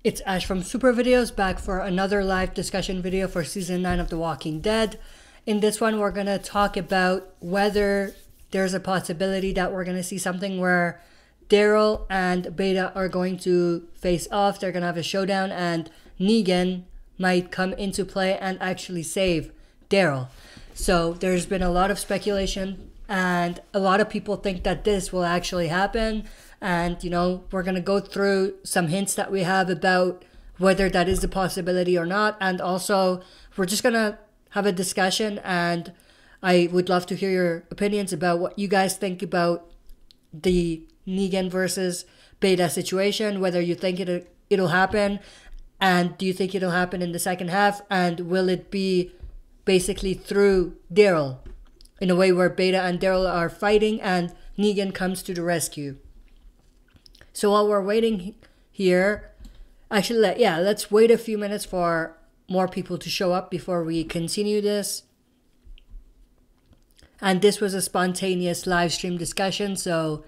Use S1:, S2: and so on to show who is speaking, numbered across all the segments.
S1: It's Ash from Super Videos, back for another live discussion video for Season 9 of The Walking Dead. In this one, we're going to talk about whether there's a possibility that we're going to see something where Daryl and Beta are going to face off. They're going to have a showdown, and Negan might come into play and actually save Daryl. So there's been a lot of speculation, and a lot of people think that this will actually happen. And, you know, we're going to go through some hints that we have about whether that is a possibility or not. And also, we're just going to have a discussion, and I would love to hear your opinions about what you guys think about the Negan versus Beta situation, whether you think it'll happen, and do you think it'll happen in the second half, and will it be basically through Daryl in a way where Beta and Daryl are fighting and Negan comes to the rescue. So while we're waiting here, actually, let's wait a few minutes for more people to show up before we continue this. And this was a spontaneous live stream discussion, so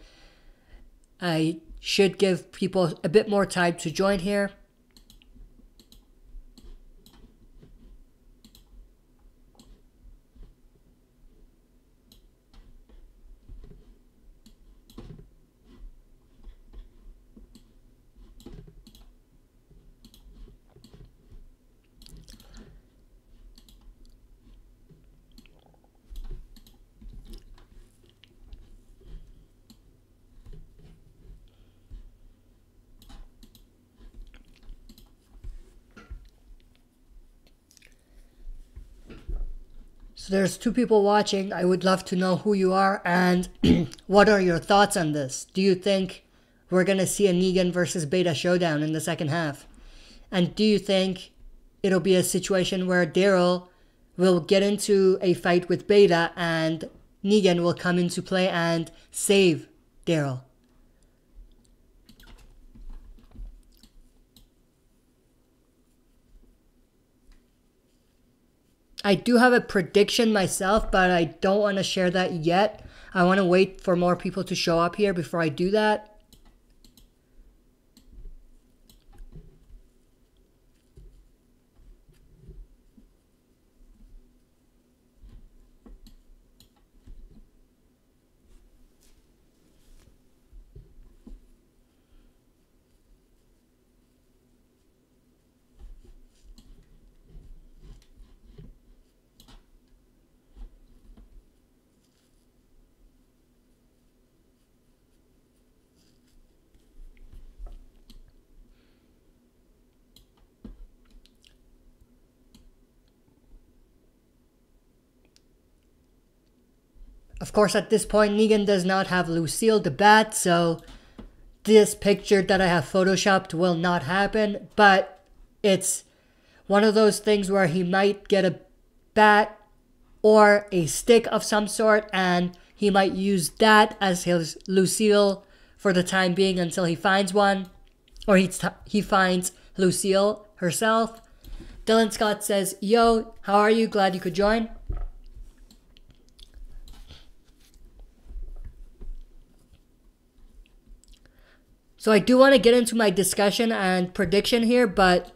S1: I should give people a bit more time to join here. So there's 2 people watching. I would love to know who you are and what are your thoughts on this. Do you think we're going to see a Negan versus Beta showdown in the second half? And do you think it'll be a situation where Daryl will get into a fight with Beta and Negan will come into play and save Daryl? I do have a prediction myself, but I don't want to share that yet. I want to wait for more people to show up here before I do that. Of course, at this point, Negan does not have Lucille the Bat, so this picture that I have photoshopped will not happen, but it's one of those things where he might get a bat or a stick of some sort, and he might use that as his Lucille for the time being until he finds one, or he finds Lucille herself. Dylan Scott says, "Yo, how are you? Glad you could join." So I do want to get into my discussion and prediction here, but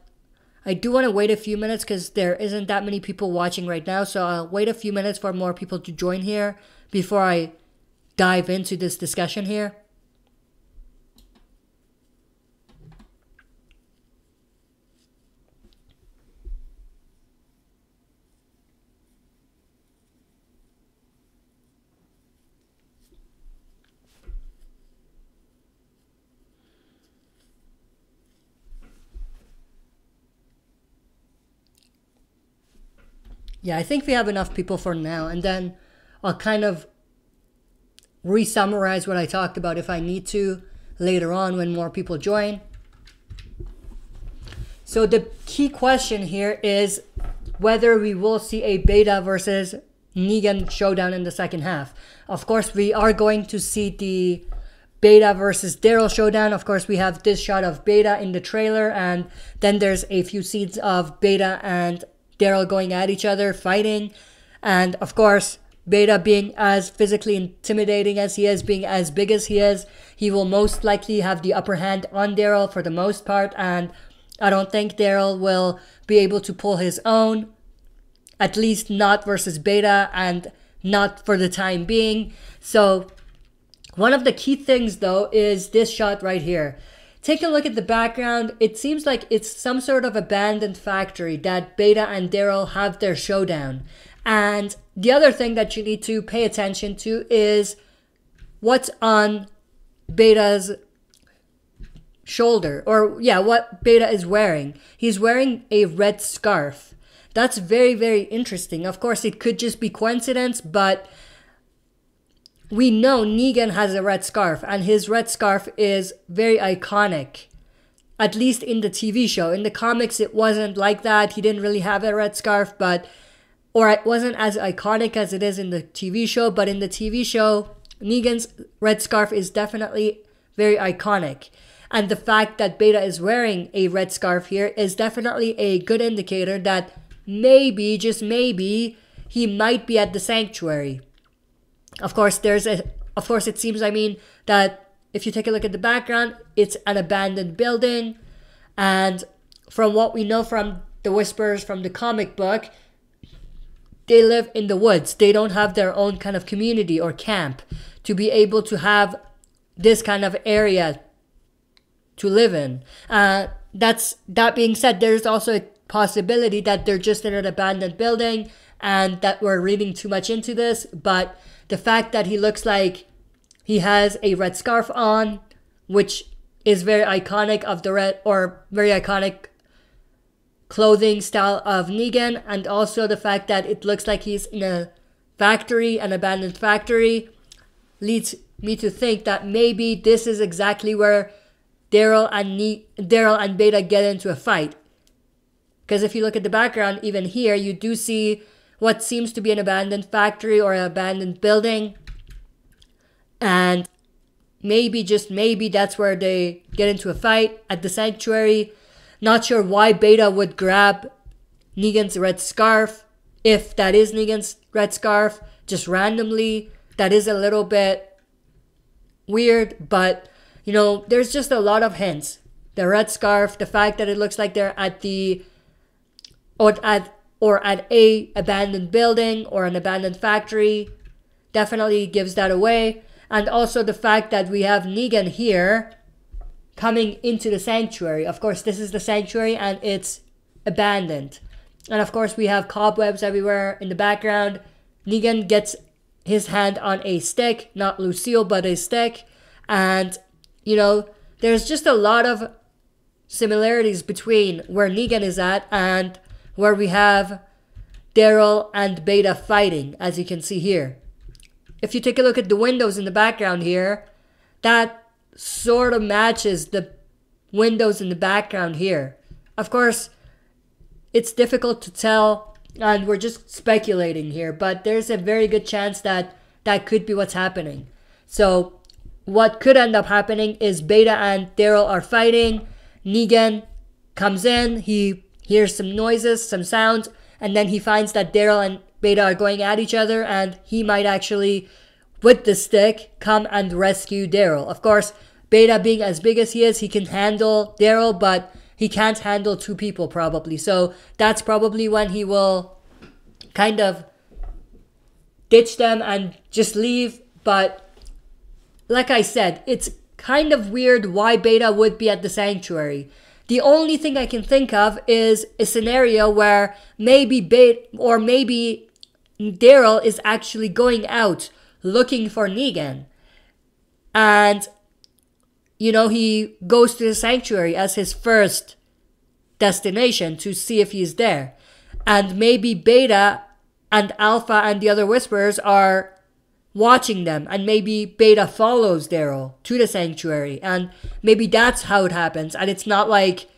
S1: I do want to wait a few minutes because there isn't that many people watching right now. So I'll wait a few minutes for more people to join here before I dive into this discussion here. Yeah, I think we have enough people for now, and then I'll kind of re-summarize what I talked about if I need to later on when more people join. So the key question here is whether we will see a Beta versus Negan showdown in the second half. Of course, we are going to see the Beta versus Daryl showdown. Of course, we have this shot of Beta in the trailer, and then there's a few scenes of Beta and Daryl going at each other, fighting, and of course, Beta being as physically intimidating as he is, being as big as he is, he will most likely have the upper hand on Daryl for the most part, and I don't think Daryl will be able to pull his own, at least not versus Beta and not for the time being. So one of the key things though is this shot right here. Take a look at the background. It seems like it's some sort of abandoned factory that Beta and Daryl have their showdown. And the other thing that you need to pay attention to is what's on Beta's shoulder, or yeah, what Beta is wearing. He's wearing a red scarf. That's very, very interesting. Of course, it could just be coincidence, but we know Negan has a red scarf, and his red scarf is very iconic, at least in the TV show. In the comics, it wasn't like that. He didn't really have a red scarf, or it wasn't as iconic as it is in the TV show, but in the TV show, Negan's red scarf is definitely very iconic. And the fact that Beta is wearing a red scarf here is definitely a good indicator that maybe, just maybe, he might be at the sanctuary. Of course, it seems, that if you take a look at the background, it's an abandoned building. And from what we know from the Whisperers from the comic book, they live in the woods. They don't have their own kind of community or camp to be able to have this kind of area to live in. That being said, there's also a possibility that they're just in an abandoned building and that we're reading too much into this, but the fact that he looks like he has a red scarf on, which is very iconic of the red, or very iconic clothing style of Negan, and also the fact that it looks like he's in a factory, an abandoned factory, leads me to think that maybe this is exactly where Daryl and Beta get into a fight. Because if you look at the background, even here, you do see what seems to be an abandoned factory or an abandoned building. And maybe, just maybe, that's where they get into a fight at the sanctuary. Not sure why Beta would grab Negan's red scarf, if that is Negan's red scarf, just randomly. That is a little bit weird, but you know, there's just a lot of hints. The red scarf, the fact that it looks like they're at the or at a abandoned building or an abandoned factory, definitely gives that away. And also the fact that we have Negan here coming into the sanctuary. Of course, this is the sanctuary and it's abandoned. And of course, we have cobwebs everywhere in the background. Negan gets his hand on a stick, not Lucille, but a stick. And, you know, there's just a lot of similarities between where Negan is at and where we have Daryl and Beta fighting, as you can see here. If you take a look at the windows in the background here, that sort of matches the windows in the background here. Of course, it's difficult to tell, and we're just speculating here, but there's a very good chance that that could be what's happening. So what could end up happening is Beta and Daryl are fighting. Negan comes in, he hears some noises, some sounds, and then he finds that Daryl and Beta are going at each other, and he might actually, with the stick, come and rescue Daryl. Of course, Beta, being as big as he is, he can handle Daryl, but he can't handle two people probably. So that's probably when he will kind of ditch them and just leave. But like I said, it's kind of weird why Beta would be at the sanctuary. The only thing I can think of is a scenario where maybe maybe Daryl is actually going out looking for Negan. And, you know, he goes to the sanctuary as his first destination to see if he's there. And maybe Beta and Alpha and the other Whisperers are watching them, and maybe Beta follows Daryl to the sanctuary, and maybe that's how it happens. And it's not like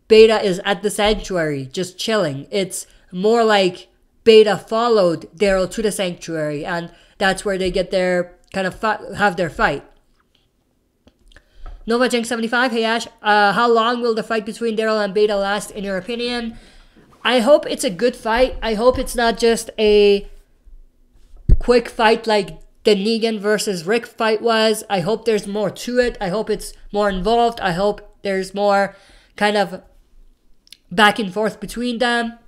S1: Beta is at the sanctuary just chilling. It's more like Beta followed Daryl to the sanctuary, and that's where they get their kind of have their fight. Nova Jink 75, hey Ash, how long will the fight between Daryl and Beta last in your opinion? I hope it's a good fight. I hope it's not just a quick fight like the Negan versus Rick fight was. I hope there's more to it. I hope it's more involved. I hope there's more kind of back and forth between them.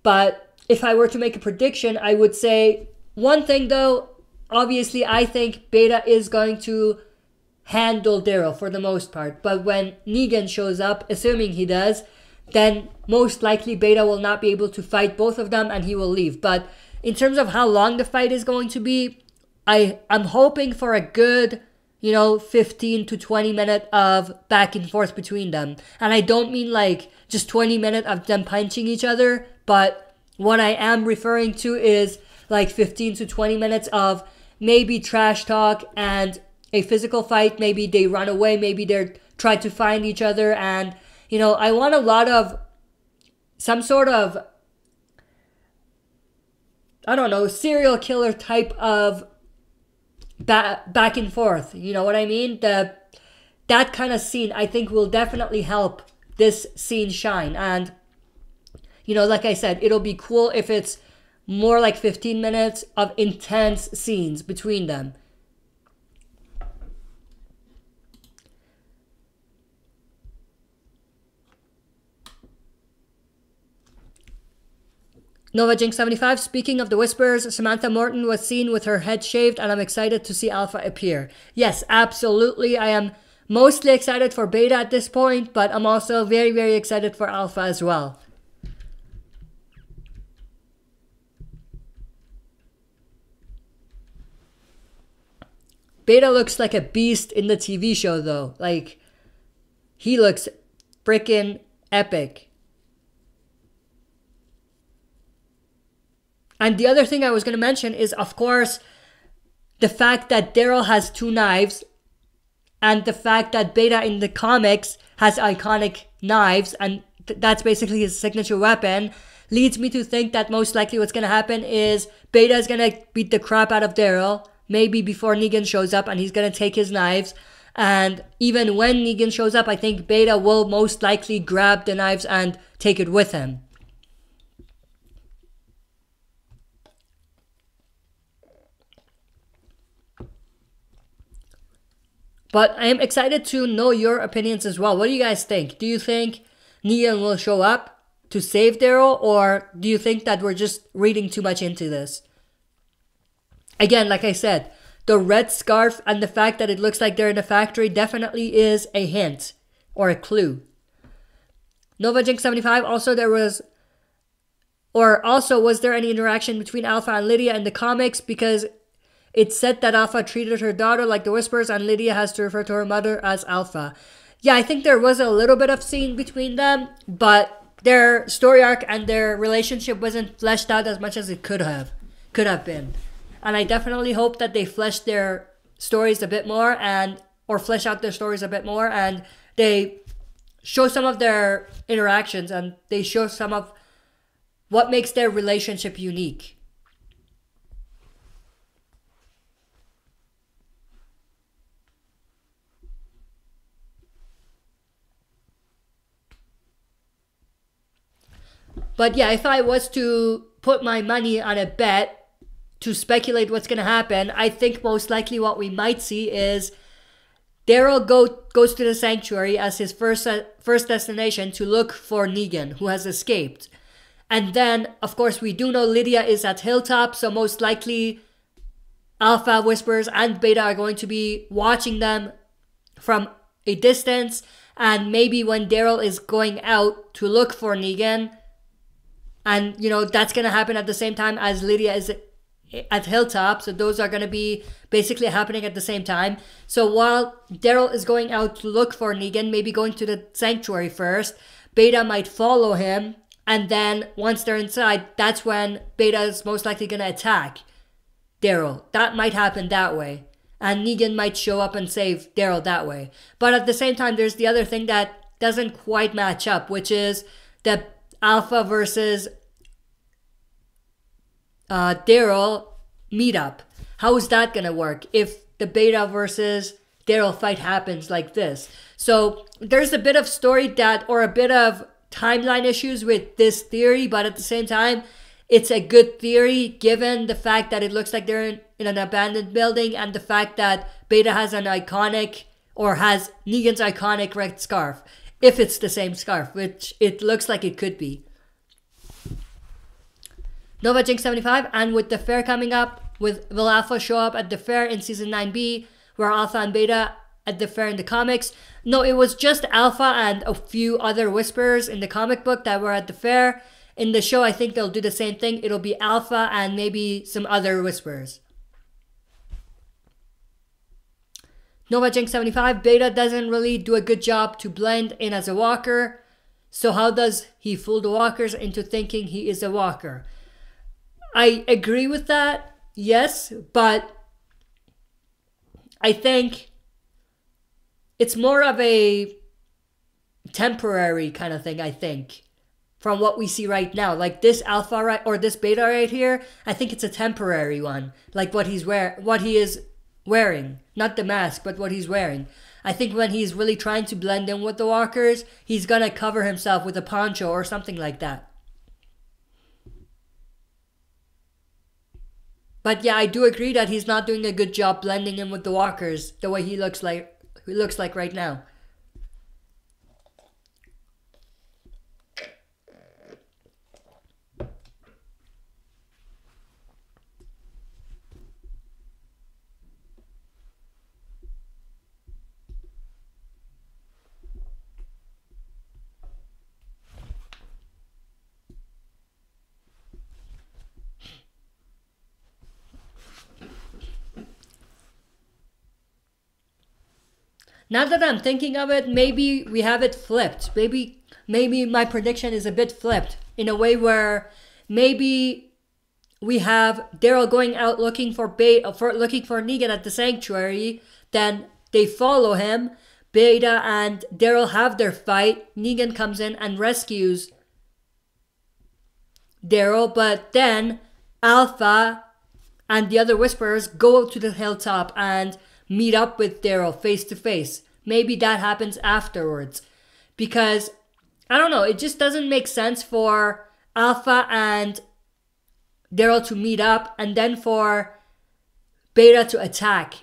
S1: But if I were to make a prediction, I would say one thing though, obviously I think Beta is going to handle Daryl for the most part. But when Negan shows up, assuming he does, then most likely Beta will not be able to fight both of them and he will leave. But in terms of how long the fight is going to be, I'm hoping for a good, 15 to 20 minute of back and forth between them. And I don't mean like just 20 minutes of them punching each other, but what I am referring to is like 15 to 20 minutes of maybe trash talk and a physical fight. Maybe they run away, maybe they're trying to find each other, and I want a lot of some sort of, I don't know, serial killer type of back and forth. You know what I mean? That kind of scene I think will definitely help this scene shine. And like I said, it'll be cool if it's more like 15 minutes of intense scenes between them. Nova Jinx 75, speaking of the Whispers, Samantha Morton was seen with her head shaved, and I'm excited to see Alpha appear. Yes, absolutely. I am mostly excited for Beta at this point, but I'm also very, very excited for Alpha as well. Beta looks like a beast in the TV show though. Like, he looks freaking epic. And the other thing I was going to mention is, of course, the fact that Daryl has 2 knives and the fact that Beta in the comics has iconic knives and that's basically his signature weapon, leads me to think that most likely what's going to happen is Beta is going to beat the crap out of Daryl, maybe before Negan shows up, and he's going to take his knives. And even when Negan shows up, I think Beta will most likely grab the knives and take it with him. But I am excited to know your opinions as well. What do you guys think? Do you think Negan will show up to save Daryl, or do you think that we're just reading too much into this? Again, like I said, the red scarf and the fact that it looks like they're in a factory definitely is a hint or a clue. Nova Jinx 75, also was there any interaction between Alpha and Lydia in the comics? Because it's said that Alpha treated her daughter like the Whispers and Lydia has to refer to her mother as Alpha. Yeah, I think there was a little bit of scene between them, but their story arc and their relationship wasn't fleshed out as much as it could have been. And I definitely hope that they flesh their stories a bit more or flesh out their stories a bit more, and they show some of their interactions and they show some of what makes their relationship unique. But yeah, if I was to put my money on a bet to speculate what's going to happen, I think most likely what we might see is Daryl goes to the sanctuary as his first destination to look for Negan, who has escaped. And then, of course, we do know Lydia is at Hilltop, so most likely Alpha, Whispers, and Beta are going to be watching them from a distance. And maybe when Daryl is going out to look for Negan, and, that's going to happen at the same time as Lydia is at Hilltop. So those are going to be basically happening at the same time. So while Daryl is going out to look for Negan, maybe going to the sanctuary first, Beta might follow him. And then once they're inside, that's when Beta is most likely going to attack Daryl. That might happen that way. And Negan might show up and save Daryl that way. But at the same time, there's the other thing that doesn't quite match up, which is the Alpha versus Daryl meetup. How is that going to work if the Beta versus Daryl fight happens like this? So there's a bit of a bit of timeline issues with this theory, but at the same time, it's a good theory given the fact that it looks like they're in an abandoned building and the fact that Beta has has Negan's iconic red scarf. If it's the same scarf, which it looks like it could be. Nova Jinx 75, and with the fair coming up, will Alpha show up at the fair in season 9B, where Alpha and Beta at the fair in the comics? No, it was just Alpha and a few other Whisperers in the comic book that were at the fair. In the show, I think they'll do the same thing. It'll be Alpha and maybe some other Whisperers. Nova Jinx 75, Beta doesn't really do a good job to blend in as a walker. So how does he fool the walkers into thinking he is a walker? I agree with that, yes, but I think it's more of a temporary kind of thing, I think, from what we see right now. Like this Alpha right, or this Beta right here, I think it's a temporary one. Like what he is wearing, not the mask, but what he's wearing. I think when he's really trying to blend in with the walkers, he's gonna cover himself with a poncho or something like that. But yeah, I do agree that he's not doing a good job blending in with the walkers the way he looks like right now. Now that I'm thinking of it, maybe we have it flipped. Maybe my prediction is a bit flipped in a way where maybe we have Daryl going out looking for Negan at the sanctuary. Then they follow him. Beta and Daryl have their fight. Negan comes in and rescues Daryl, but then Alpha and the other Whisperers go to the hilltop and meet up with Daryl face to face. Maybe that happens afterwards. Because, I don't know, it just doesn't make sense for Alpha and Daryl to meet up and then for Beta to attack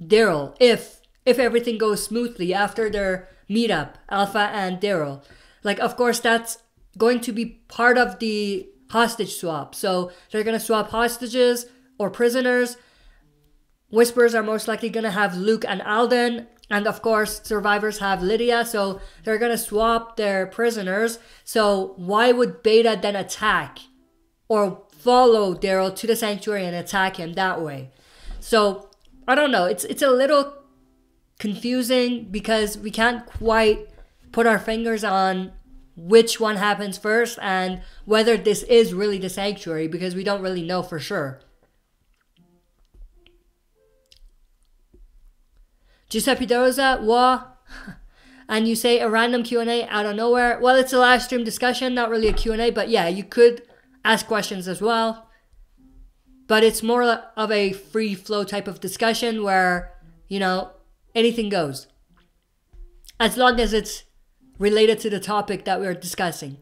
S1: Daryl if everything goes smoothly after their meetup, Alpha and Daryl. Like, of course, that's going to be part of the hostage swap. So they're going to swap hostages or prisoners. Whisperers are most likely going to have Luke and Alden. And of course, survivors have Lydia. So they're going to swap their prisoners. So why would Beta then attack or follow Daryl to the sanctuary and attack him that way? So I don't know. It's a little confusing because we can't quite put our fingers on which one happens first and whether this is really the sanctuary because we don't really know for sure. Giuseppe Derosa, and you say a random Q&A out of nowhere. Well, it's a live stream discussion, not really a Q&A, but yeah, you could ask questions as well. But it's more of a free flow type of discussion where, you know, anything goes. As long as it's related to the topic that we're discussing.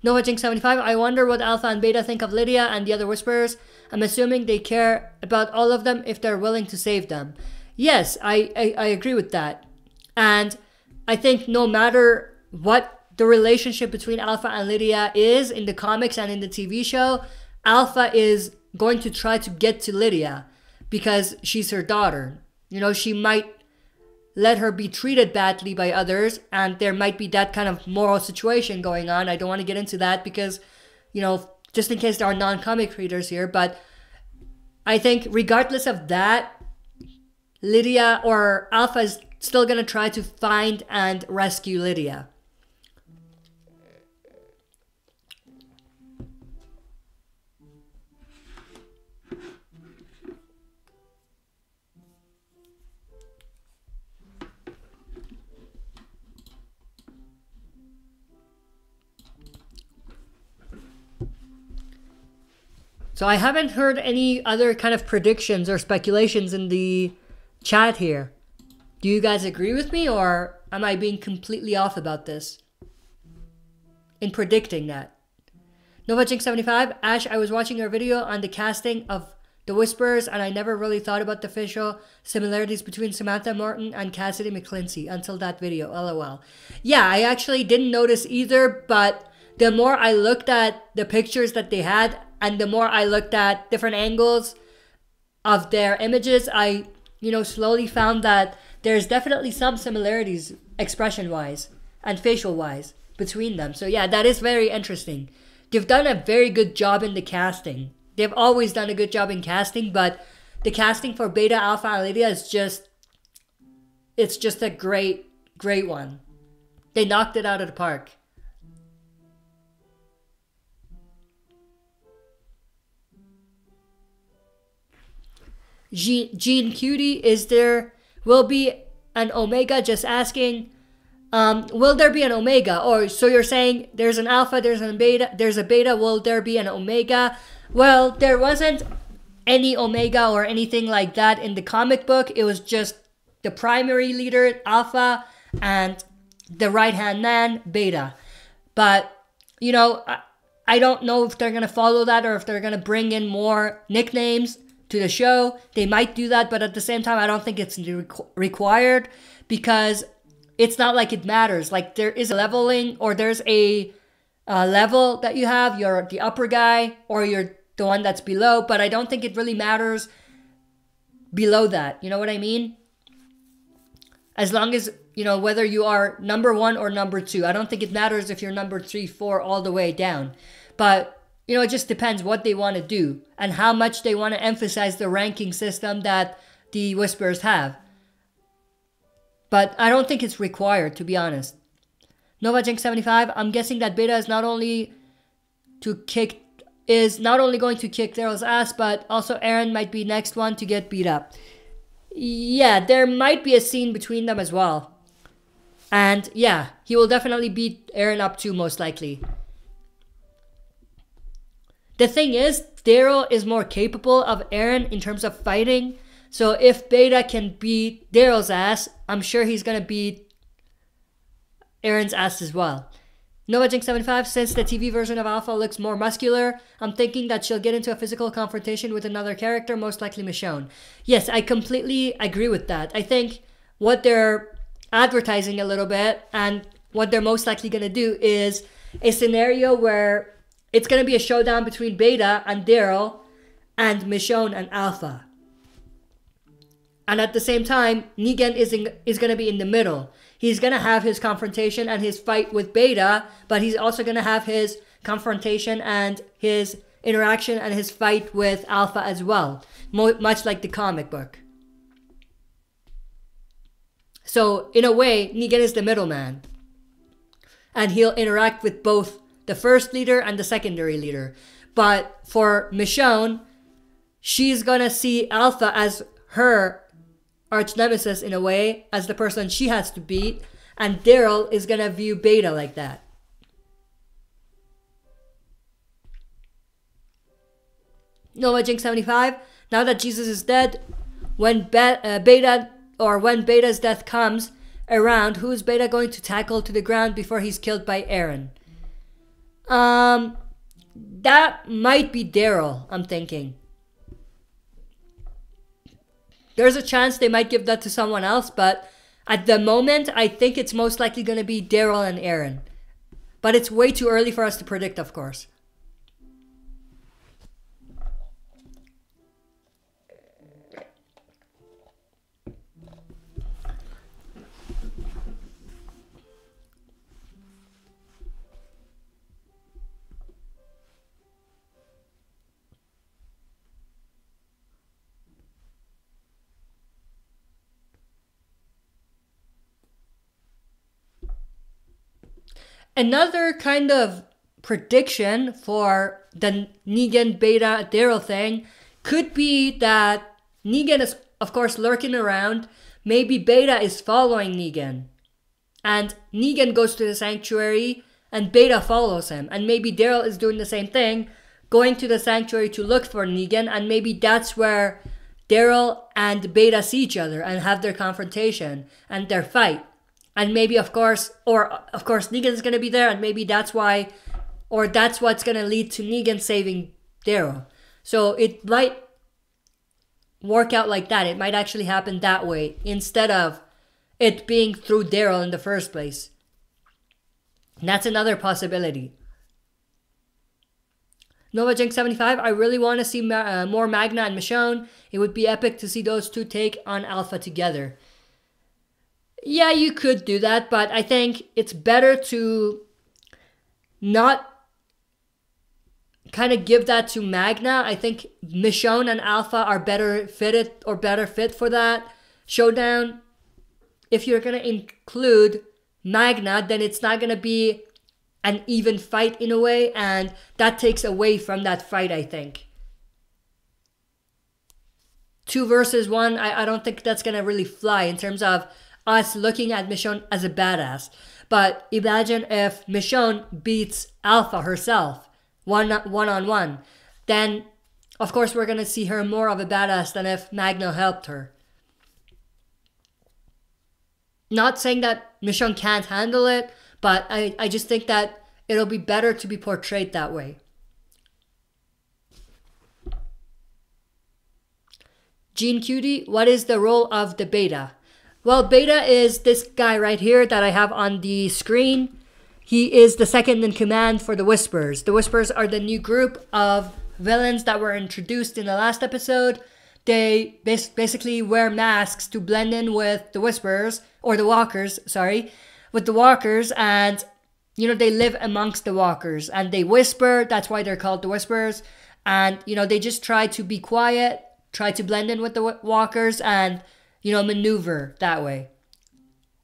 S1: Nova Jinx 75, I wonder what Alpha and Beta think of Lydia and the other Whisperers. I'm assuming they care about all of them if they're willing to save them. Yes, I agree with that. And I think no matter what the relationship between Alpha and Lydia is in the comics and in the TV show, Alpha is going to try to get to Lydia because she's her daughter. You know, she might let her be treated badly by others, and there might be that kind of moral situation going on. I don't want to get into that because, you know, just in case there are non-comic readers here, but I think regardless of that, Lydia or Alpha is still going to try to find and rescue Lydia. So I haven't heard any other kind of predictions or speculations in the chat here. Do you guys agree with me, or am I being completely off about this in predicting that? Nova Jinx 75, Ash, I was watching your video on the casting of the Whisperers, and I never really thought about the facial similarities between Samantha Morton and Cassidy McClincy until that video, lol. Yeah, I actually didn't notice either, but the more I looked at the pictures that they had, and the more I looked at different angles of their images, I, slowly found that there's definitely some similarities expression-wise and facial-wise between them. So yeah, that is very interesting. They've done a very good job in the casting. They've always done a good job in casting, but the casting for Beta, Alpha, and Lydia is just a great one. They knocked it out of the park. Gene Cutie, will be an Omega? Just asking. Will there be an Omega? Or so you're saying there's an Alpha, there's a Beta, will there be an Omega? Well, there wasn't any Omega or anything like that in the comic book. It was just the primary leader, Alpha, and the right-hand man, Beta. But, I don't know if they're going to follow that or if they're going to bring in more nicknames to the show. They might do that, but at the same time, I don't think it's required, because it's not like it matters. Like, there is a leveling, or there's a level that you have. You're the upper guy, or you're the one that's below, but I don't think it really matters below that. You know what I mean? As long as, whether you are number 1 or number 2. I don't think it matters if you're number 3, 4, all the way down. But, it just depends what they want to do and how much they want to emphasize the ranking system that the Whisperers have. But I don't think it's required, to be honest. NovaJinx75, I'm guessing that Beta is not only going to kick Daryl's ass, but also Aaron might be next one to get beat up. Yeah, there might be a scene between them as well. And yeah, he will definitely beat Aaron up too, most likely. The thing is, Daryl is more capable of Aaron in terms of fighting. So if Beta can beat Daryl's ass, I'm sure he's going to beat Aaron's ass as well. NovaJinx75, since the TV version of Alpha looks more muscular, I'm thinking that she'll get into a physical confrontation with another character, most likely Michonne. Yes, I completely agree with that. I think what they're advertising a little bit and what they're most likely going to do is a scenario where it's going to be a showdown between Beta and Daryl and Michonne and Alpha. And at the same time, Negan is going to be in the middle. He's going to have his confrontation and his fight with Beta, but he's also going to have his confrontation and his interaction and his fight with Alpha as well. Much like the comic book. So, in a way, Negan is the middleman. And he'll interact with both the first leader and the secondary leader. But for Michonne, she's going to see Alpha as her arch nemesis in a way, as the person she has to beat, and Daryl is gonna view Beta like that. NovaJinx75, now that Jesus is dead, when Beta's death comes around, who's Beta going to tackle to the ground before he's killed by Aaron? That might be Daryl, I'm thinking. There's a chance they might give that to someone else, but at the moment, I think it's most likely going to be Daryl and Aaron. But it's way too early for us to predict, of course. Another kind of prediction for the Negan Beta Daryl thing could be that Negan is, of course, lurking around. Maybe Beta is following Negan. And Negan goes to the sanctuary and Beta follows him. And maybe Daryl is doing the same thing, going to the sanctuary to look for Negan. And maybe that's where Daryl and Beta see each other and have their confrontation and their fight. And maybe, of course, Negan's going to be there, and maybe that's why, or that's what's going to lead to Negan saving Daryl. So it might work out like that. It might actually happen that way instead of it being through Daryl in the first place. And that's another possibility. NovaJinx75, I really want to see more Magna and Michonne. It would be epic to see those two take on Alpha together. Yeah, you could do that, but I think it's better to not kind of give that to Magna. I think Michonne and Alpha are better fit for that showdown. If you're going to include Magna, then it's not going to be an even fight in a way, and that takes away from that fight, I think. 2 versus 1, I don't think that's going to really fly in terms of us looking at Michonne as a badass. But imagine if Michonne beats Alpha herself, one-on-one. Then, of course, we're going to see her more of a badass than if Magna helped her. Not saying that Michonne can't handle it, but I just think that it'll be better to be portrayed that way. Gene Cutie, what is the role of the Beta? Well, Beta is this guy right here that I have on the screen. He is the second in command for the Whispers. The Whispers are the new group of villains that were introduced in the last episode. They basically wear masks to blend in with the Whispers, or the Walkers, sorry, with the Walkers, and, you know, they live amongst the Walkers, and they whisper. That's why they're called the Whispers, and, you know, they just try to be quiet, try to blend in with the Walkers, and, you know, maneuver that way.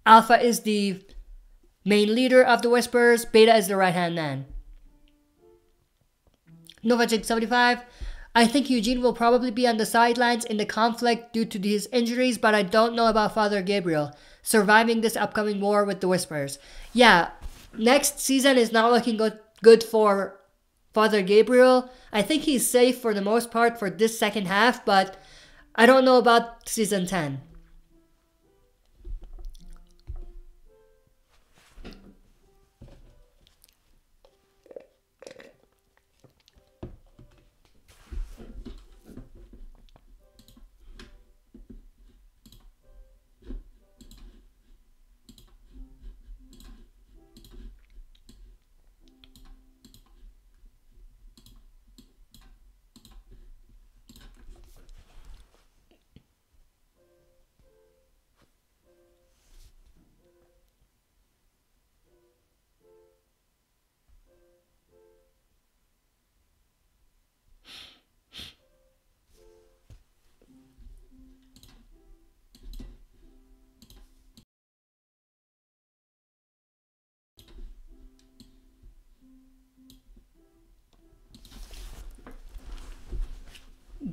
S1: Alpha is the main leader of the Whispers. Beta is the right-hand man. NovaJinx75, I think Eugene will probably be on the sidelines in the conflict due to his injuries, but I don't know about Father Gabriel surviving this upcoming war with the Whispers. Yeah, next season is not looking good for Father Gabriel. I think he's safe for the most part for this second half, but I don't know about season 10.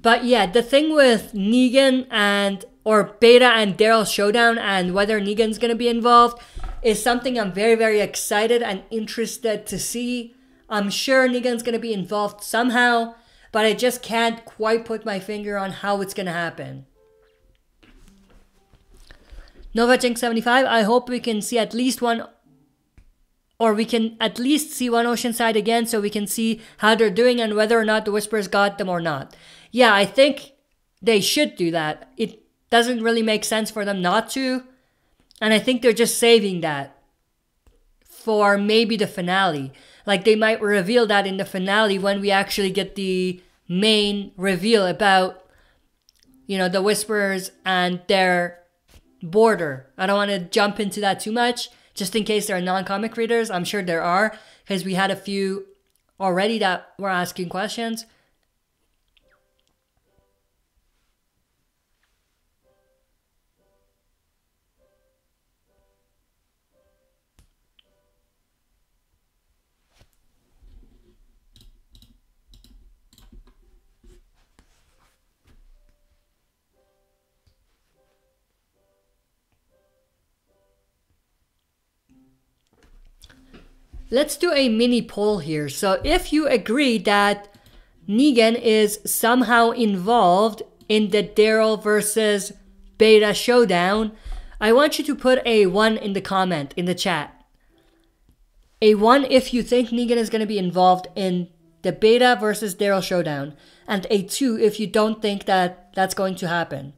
S1: But yeah, the thing with Negan or Beta and Daryl showdown and whether Negan's going to be involved is something I'm very, very excited and interested to see. I'm sure Negan's going to be involved somehow, but I just can't quite put my finger on how it's going to happen. NovaJinx75, I hope we can see at least one, or we can at least see one Oceanside again so we can see how they're doing and whether or not the Whispers got them or not. Yeah, I think they should do that. It doesn't really make sense for them not to. And I think they're just saving that for maybe the finale. Like, they might reveal that in the finale when we actually get the main reveal about, you know, the Whisperers and their border. I don't want to jump into that too much, just in case there are non-comic readers. I'm sure there are, because we had a few already that were asking questions. Let's do a mini poll here. So if you agree that Negan is somehow involved in the Daryl versus Beta showdown, I want you to put a 1 in the comment, in the chat. A 1 if you think Negan is going to be involved in the Beta versus Daryl showdown, and a 2 if you don't think that that's going to happen.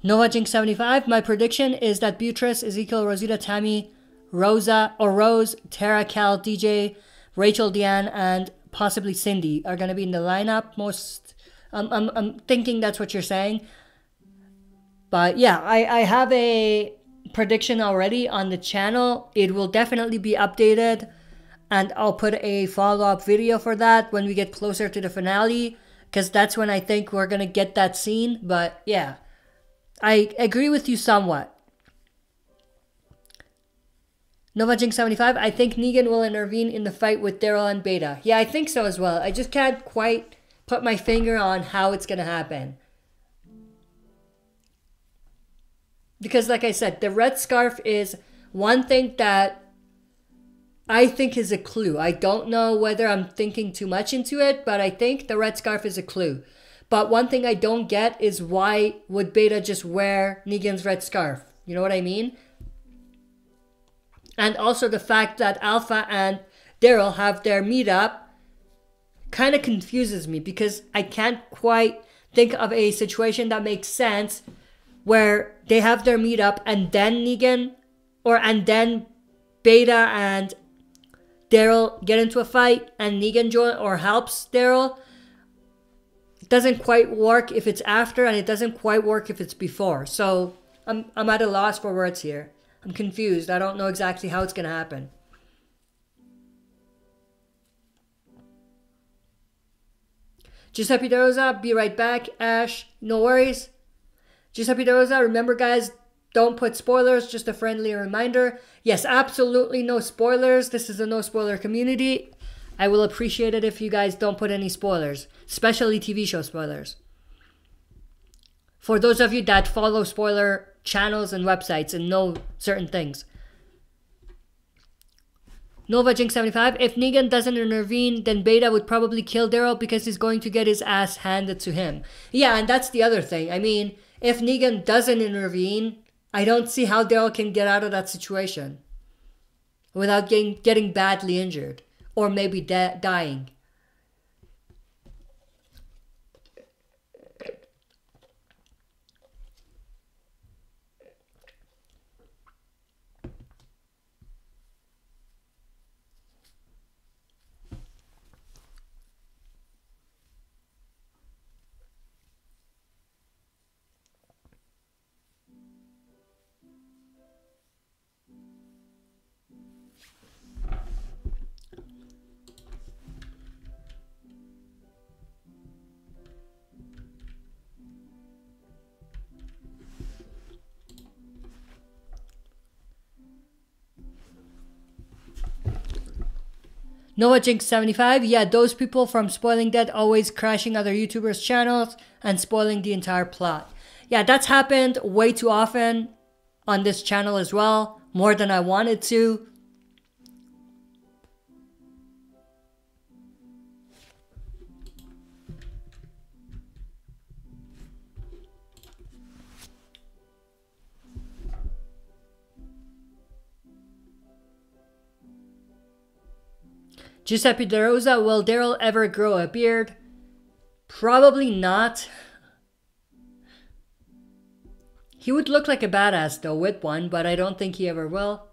S1: NovaJinx75, my prediction is that Beatrice, Ezekiel, Rosita, Tammy, Rose, Tara, Cal, DJ, Rachel, Deanne, and possibly Cindy are going to be in the lineup. I'm thinking that's what you're saying. But yeah, I have a prediction already on the channel. It will definitely be updated, and I'll put a follow-up video for that when we get closer to the finale, because that's when I think we're going to get that scene. But yeah, I agree with you somewhat. NovaJinx75, I think Negan will intervene in the fight with Daryl and Beta. Yeah, I think so as well. I just can't quite put my finger on how it's going to happen. Because like I said, the red scarf is one thing that I think is a clue. I don't know whether I'm thinking too much into it, but I think the red scarf is a clue. But one thing I don't get is why would Beta just wear Negan's red scarf? You know what I mean? And also the fact that Alpha and Daryl have their meetup kind of confuses me, because I can't quite think of a situation that makes sense where they have their meetup and then Negan and then Beta and Daryl get into a fight and Negan joins or helps Daryl. It doesn't quite work if it's after, and it doesn't quite work if it's before. So I'm at a loss for words here. I'm confused. I don't know exactly how it's going to happen. Giuseppe De Rosa, be right back. Ash, no worries. Giuseppe De Rosa, remember guys, don't put spoilers, just a friendly reminder. Yes, absolutely no spoilers. This is a no spoiler community. I will appreciate it if you guys don't put any spoilers, especially TV show spoilers. For those of you that follow spoiler channels and websites and know certain things. NovaJinx75, if Negan doesn't intervene, then Beta would probably kill Daryl because he's going to get his ass handed to him. Yeah, and that's the other thing. I mean, if Negan doesn't intervene, I don't see how Daryl can get out of that situation without getting badly injured or maybe dying. NovaJinx75, yeah, those people from Spoiling Dead always crashing other YouTubers' channels and spoiling the entire plot. Yeah, that's happened way too often on this channel as well, more than I wanted to. Giuseppe De Rosa, will Daryl ever grow a beard? Probably not. He would look like a badass though with one, but I don't think he ever will.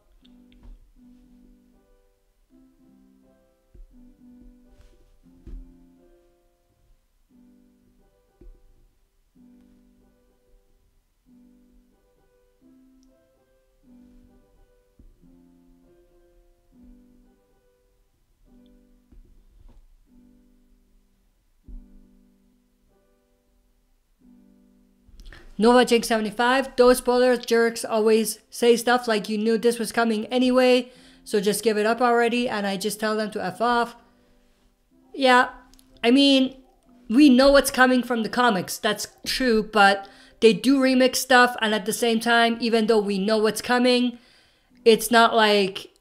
S1: Nova Jink 75, those spoiler jerks always say stuff like you knew this was coming anyway, so just give it up already, and I just tell them to F off. Yeah, I mean, we know what's coming from the comics, that's true, but they do remix stuff, and at the same time, even though we know what's coming, it's not like,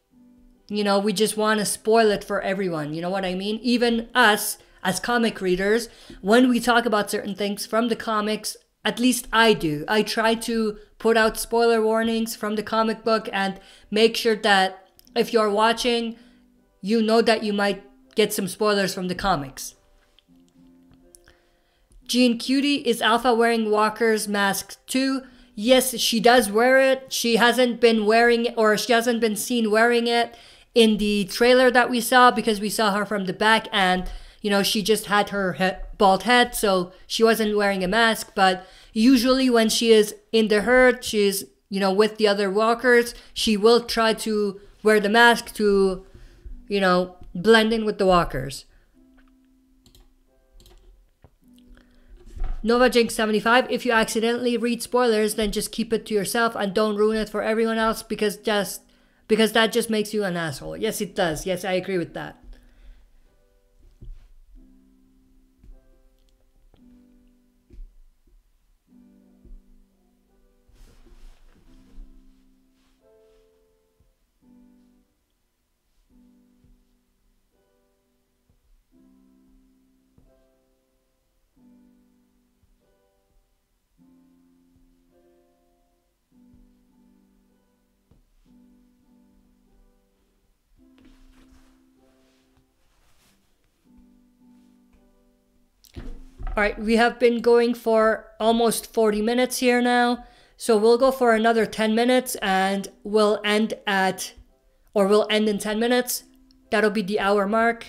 S1: you know, we just want to spoil it for everyone, you know what I mean? Even us, as comic readers, when we talk about certain things from the comics, at least I do. I try to put out spoiler warnings from the comic book and make sure that if you're watching, you know that you might get some spoilers from the comics. Jean Cutie, is Alpha wearing Walker's mask too? Yes, she does wear it. She hasn't been wearing it, or she hasn't been seen wearing it in the trailer that we saw, because we saw her from the back and, you know, she just had her bald head, so she wasn't wearing a mask. But usually when she is in the herd, she's, you know, with the other walkers, she will try to wear the mask to, you know, blend in with the walkers. Nova Jink 75, if you accidentally read spoilers, then just keep it to yourself and don't ruin it for everyone else, because that just makes you an asshole. Yes, it does. Yes, I agree with that. All right, we have been going for almost 40 minutes here now. So we'll go for another 10 minutes and we'll end in 10 minutes. That'll be the hour mark.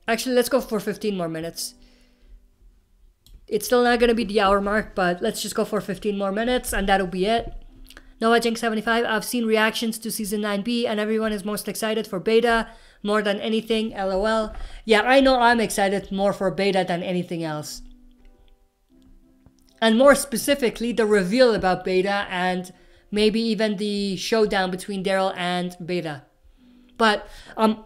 S1: Actually, let's go for 15 more minutes. It's still not going to be the hour mark, but let's just go for 15 more minutes and that'll be it. Noah Jink 75, I've seen reactions to Season 9B and everyone is most excited for beta more than anything, LOL. Yeah, I know I'm excited more for beta than anything else. And more specifically, the reveal about beta and maybe even the showdown between Daryl and beta. But I'm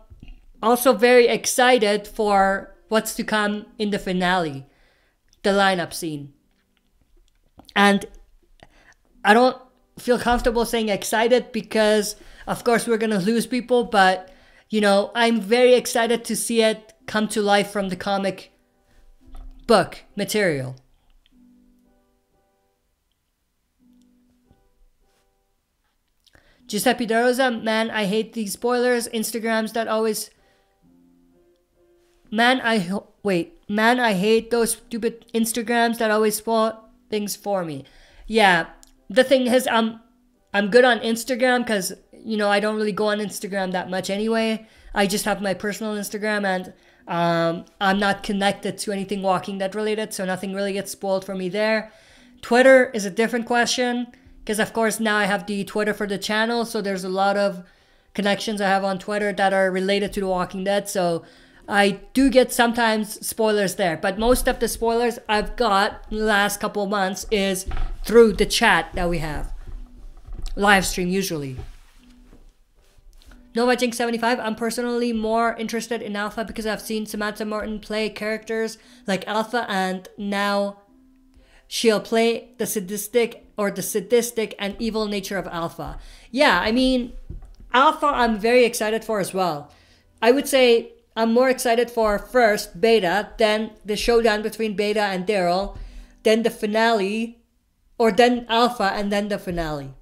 S1: also very excited for what's to come in the finale, the lineup scene. And I don't feel comfortable saying excited because, of course, we're going to lose people, but you know, I'm very excited to see it come to life from the comic book material. Giuseppe De Rosa, man, I hate these spoilers. Instagrams that always... Man, I hate those stupid Instagrams that always spoil things for me. Yeah, the thing is, I'm good on Instagram because, you know, I don't really go on Instagram that much anyway. I just have my personal Instagram and I'm not connected to anything Walking Dead related, so nothing really gets spoiled for me there. Twitter is a different question because, of course, now I have the Twitter for the channel, so there's a lot of connections I have on Twitter that are related to The Walking Dead, so I do get sometimes spoilers there. But most of the spoilers I've got in the last couple of months is through the chat that we have. Live stream usually. Nova Jink 75, I'm personally more interested in Alpha because I've seen Samantha Morton play characters like Alpha and now she'll play the sadistic and evil nature of Alpha. Yeah, I mean, Alpha I'm very excited for as well. I would say I'm more excited for first Beta, then the showdown between Beta and Daryl, then the finale, or then Alpha and then the finale.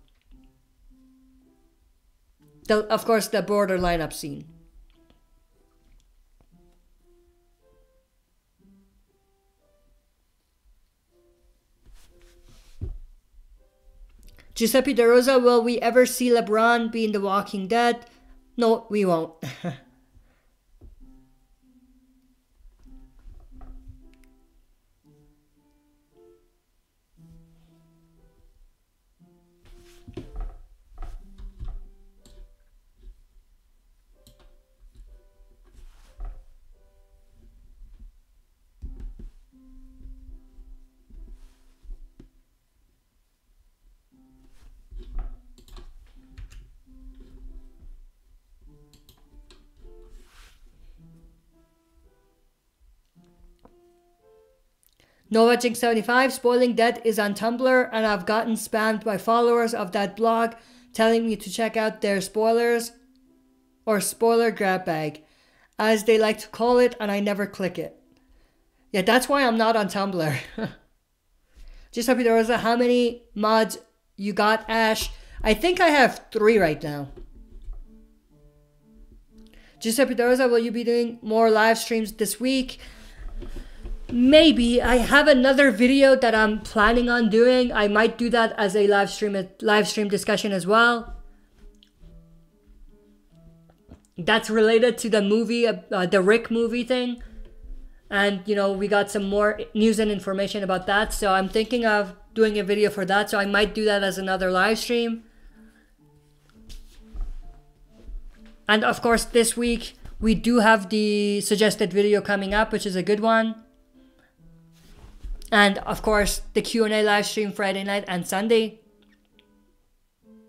S1: Of course, the border lineup scene. Giuseppe De Rosa, will we ever see LeBron be in The Walking Dead? No, we won't. NovaJinx75, Spoiling Dead is on Tumblr, and I've gotten spammed by followers of that blog telling me to check out their spoilers or spoiler grab bag, as they like to call it, and I never click it. Yeah, that's why I'm not on Tumblr. Giuseppe De Rosa, how many mods you got, Ash? I think I have 3 right now. Giuseppe De Rosa, will you be doing more live streams this week? Maybe. I have another video that I'm planning on doing. I might do that as a live stream discussion as well. That's related to the movie, the Rick movie thing. And, you know, we got some more news and information about that. So I'm thinking of doing a video for that. So I might do that as another live stream. And of course, this week, we do have the suggested video coming up, which is a good one. And of course, the Q&A live stream Friday night and Sunday.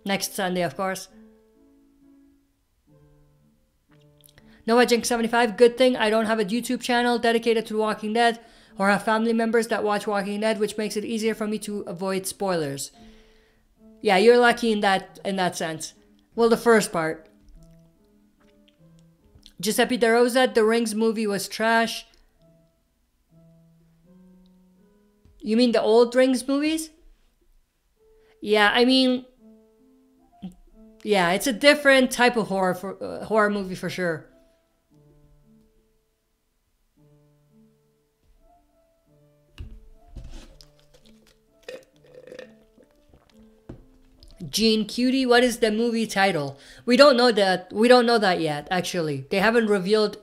S1: Next Sunday, of course. NoahJinx75, good thing I don't have a YouTube channel dedicated to The Walking Dead or have family members that watch Walking Dead, which makes it easier for me to avoid spoilers. Yeah, you're lucky in that sense. Well, the first part. Giuseppe De Rosa, The Rings movie was trash. You mean the old Rings movies? Yeah, I mean, yeah, it's a different type of horror movie for sure. Gene Cutie, what is the movie title? We don't know that. We don't know that yet, actually. They haven't revealed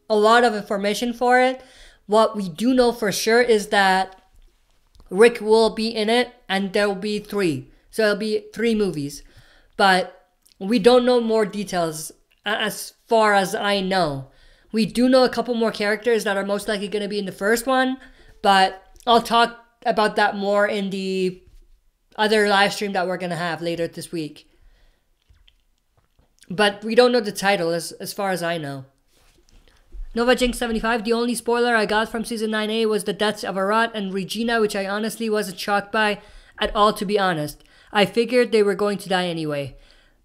S1: a lot of information for it. What we do know for sure is that Rick will be in it, and there will be 3. So it'll be 3 movies. But we don't know more details as far as I know. We do know a couple more characters that are most likely going to be in the first one. But I'll talk about that more in the other live stream that we're going to have later this week. But we don't know the title as far as I know. NovaJinx75, the only spoiler I got from Season 9A was the deaths of Arat and Regina, which I honestly wasn't shocked by at all, to be honest. I figured they were going to die anyway.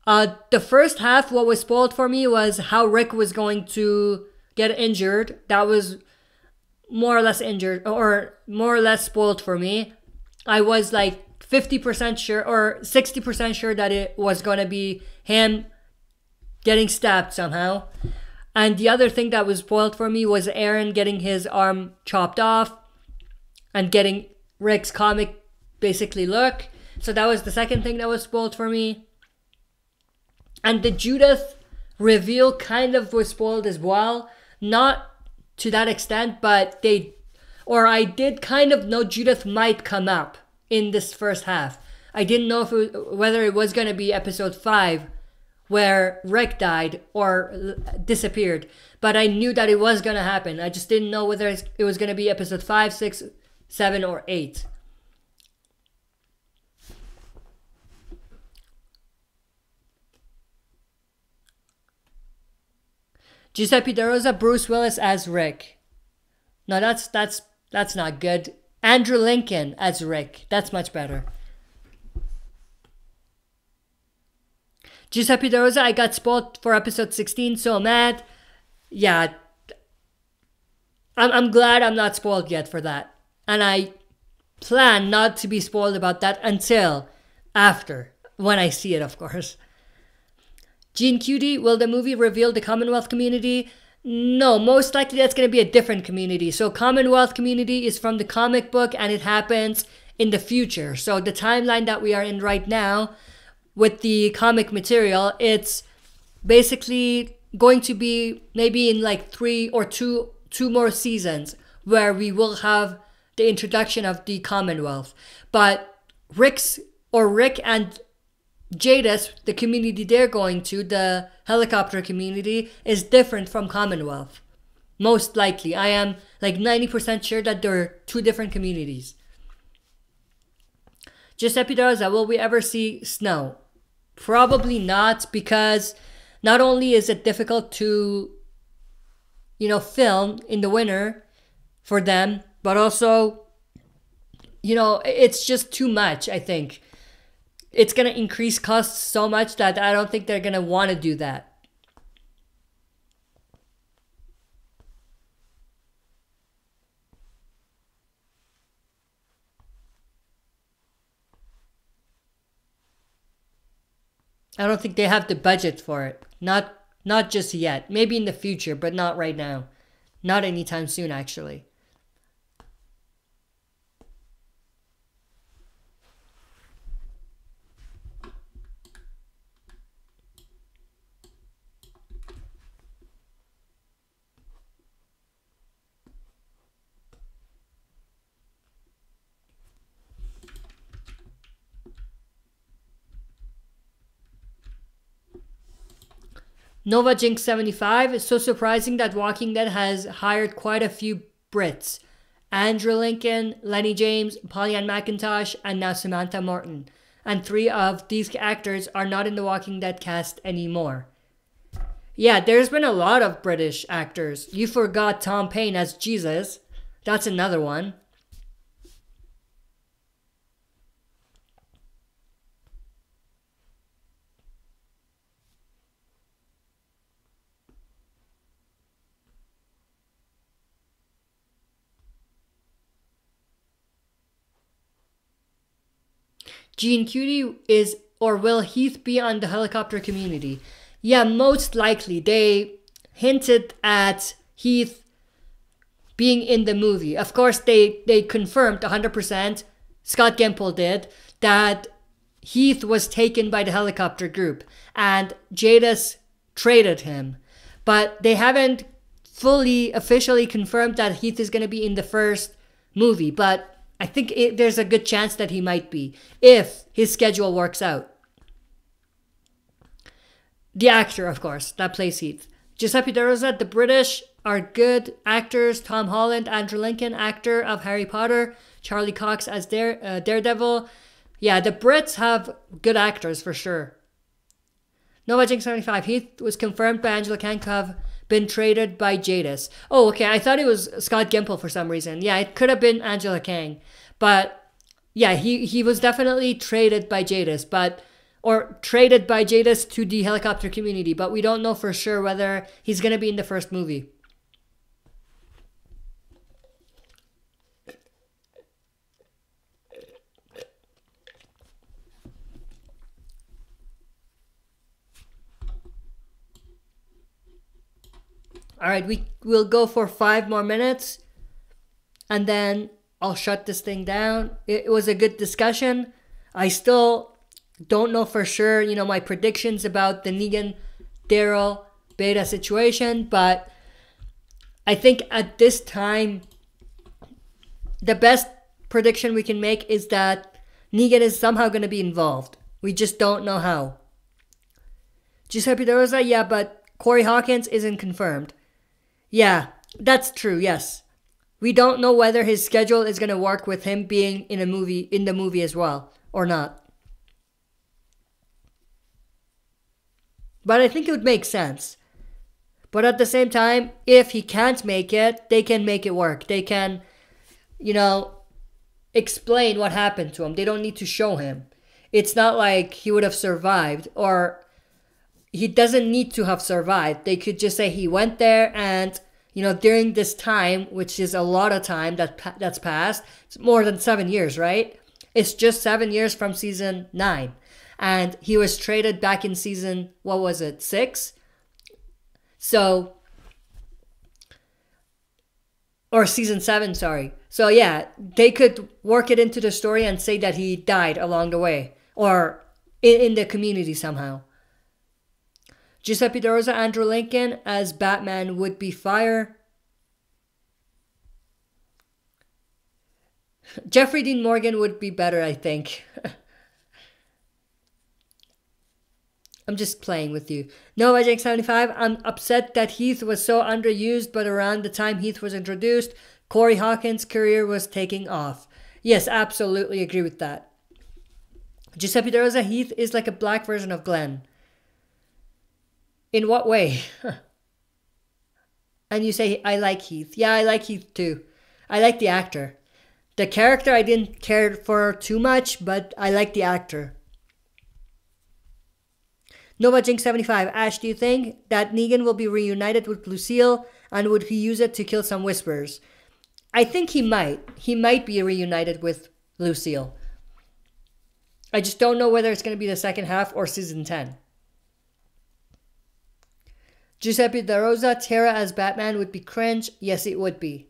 S1: The first half, what was spoiled for me was how Rick was going to get injured. That was more or less injured, or more or less spoiled for me. I was like 50% sure or 60% sure that it was going to be him getting stabbed somehow. And the other thing that was spoiled for me was Aaron getting his arm chopped off and getting Rick's comic basically look. So that was the second thing that was spoiled for me. And the Judith reveal kind of was spoiled as well. Not to that extent, but I did kind of know Judith might come up in this first half. I didn't know whether it was going to be episode 5 where Rick died or disappeared. But I knew that it was going to happen. I just didn't know whether it was going to be episode 5, 6, 7, or 8. Giuseppe De Rosa, Bruce Willis as Rick. No, that's not good. Andrew Lincoln as Rick. That's much better. Giuseppe De Rosa, I got spoiled for episode 16, so mad. Yeah. I'm glad I'm not spoiled yet for that. And I plan not to be spoiled about that until after, when I see it, of course. Gene Cutie, will the movie reveal the Commonwealth community? No, most likely that's going to be a different community. So Commonwealth community is from the comic book, and it happens in the future. So the timeline that we are in right now with the comic material, it's basically going to be maybe in like two more seasons where we will have the introduction of the Commonwealth. But Rick and Jadis, the community they're going to, the helicopter community, is different from Commonwealth. Most likely. I am like 90% sure that there are two different communities. Giuseppe Darosa, will we ever see snow? Probably not, because not only is it difficult to, film in the winter for them, but also, it's just too much, I think. It's going to increase costs so much that I don't think they're going to want to do that. I don't think they have the budget for it. Not just yet. Maybe in the future, but not right now. Not anytime soon, actually. Nova Jinx 75. It's so surprising that Walking Dead has hired quite a few Brits. Andrew Lincoln, Lenny James, Pollyann McIntosh, and now Samantha Morton. And 3 of these actors are not in the Walking Dead cast anymore. Yeah, there's been a lot of British actors. You forgot Tom Paine as Jesus. That's another one. Gene Cutie is, or will Heath be on the helicopter community? Yeah, most likely. They hinted at Heath being in the movie. Of course, they confirmed 100%, Scott Gimple did, that Heath was taken by the helicopter group and Jadis traded him. But they haven't fully, officially confirmed that Heath is going to be in the first movie. But I think there's a good chance that he might be, if his schedule works out. The actor, of course, that plays Heath. Giuseppe Darosa, the British are good actors. Tom Holland, Andrew Lincoln, actor of Harry Potter. Charlie Cox as Daredevil. Yeah, the Brits have good actors for sure. Nova Jinx 75. Heath was confirmed by Angela Kang to have been traded by Jadis. Oh, okay. I thought it was Scott Gimple for some reason. Yeah, it could have been Angela Kang. But yeah, he was definitely traded by Jadis, or traded by Jadis to the helicopter community, but we don't know for sure whether he's going to be in the first movie. All right, we'll go for 5 more minutes and then I'll shut this thing down. It was a good discussion. I still don't know for sure, my predictions about the Negan, Daryl, Beta situation, but I think at this time, the best prediction we can make is that Negan is somehow going to be involved. We just don't know how. Giuseppe Darosa, yeah, but Corey Hawkins isn't confirmed. Yeah, that's true, yes. We don't know whether his schedule is going to work with him being in the movie as well, or not. But I think it would make sense. But at the same time, if he can't make it, they can make it work. They can, explain what happened to him. They don't need to show him. It's not like he would have survived, or he doesn't need to have survived. They could just say he went there and, during this time, which is a lot of time that's passed, it's more than 7 years, right? It's just 7 years from season 9. And he was traded back in season, 6? So, Or season 7, sorry. So yeah, they could work it into the story and say that he died along the way. Or in the community somehow. Giuseppe De Rosa, Andrew Lincoln as Batman would be fire. Jeffrey Dean Morgan would be better, I think. I'm just playing with you. Nova Jake 75, I'm upset that Heath was so underused, but around the time Heath was introduced, Corey Hawkins' career was taking off. Yes, absolutely agree with that. Giuseppe De Rosa, Heath is like a black version of Glenn. In what way? And you say, I like Heath. Yeah, I like Heath too. I like the actor. The character I didn't care for too much, but I like the actor. Nova Jinx 75, Ash, do you think that Negan will be reunited with Lucille, and would he use it to kill some Whisperers? I think he might. He might be reunited with Lucille. I just don't know whether it's going to be the second half or season 10. Giuseppe De Rosa, Tara as Batman would be cringe. Yes, it would be.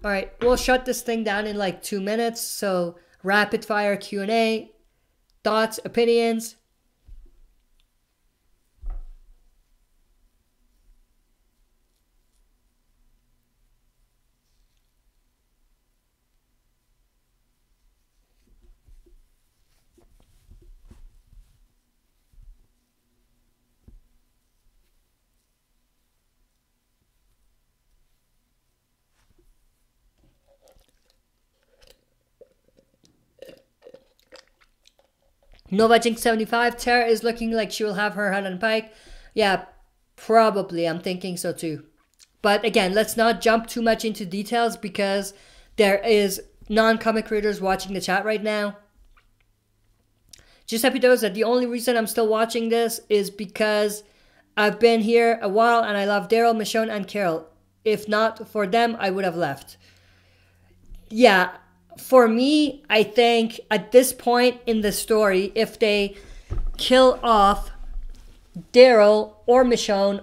S1: Alright, we'll shut this thing down in like 2 minutes. So, rapid fire Q&A. Thoughts, opinions. Nova Jinx 75, Tara is looking like she will have her hand on Pike. Yeah, probably. I'm thinking so too. But again, let's not jump too much into details because there is non-comic creators watching the chat right now. Giuseppe Doza, the only reason I'm still watching this is because I've been here a while and I love Daryl, Michonne, and Carol. If not for them, I would have left. Yeah. For me, I think at this point in the story, if they kill off Daryl or Michonne,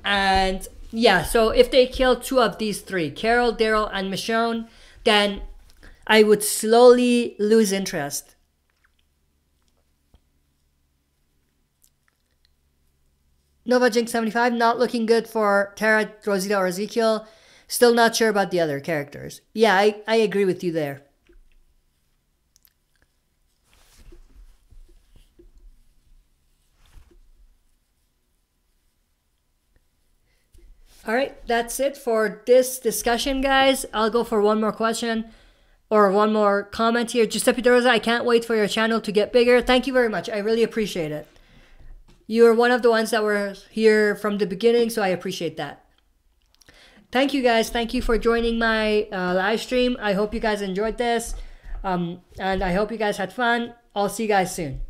S1: and yeah, so if they kill 2 of these 3, Carol, Daryl, and Michonne, then I would slowly lose interest. Nova Jinx 75, not looking good for Tara, Rosita, or Ezekiel. Still not sure about the other characters. Yeah, I agree with you there. Alright, that's it for this discussion, guys. I'll go for one more question or one more comment here. Giuseppe De Rosa, I can't wait for your channel to get bigger. Thank you very much. I really appreciate it. You're one of the ones that were here from the beginning, so I appreciate that. Thank you guys. Thank you for joining my live stream. I hope you guys enjoyed this. And I hope you guys had fun. I'll see you guys soon.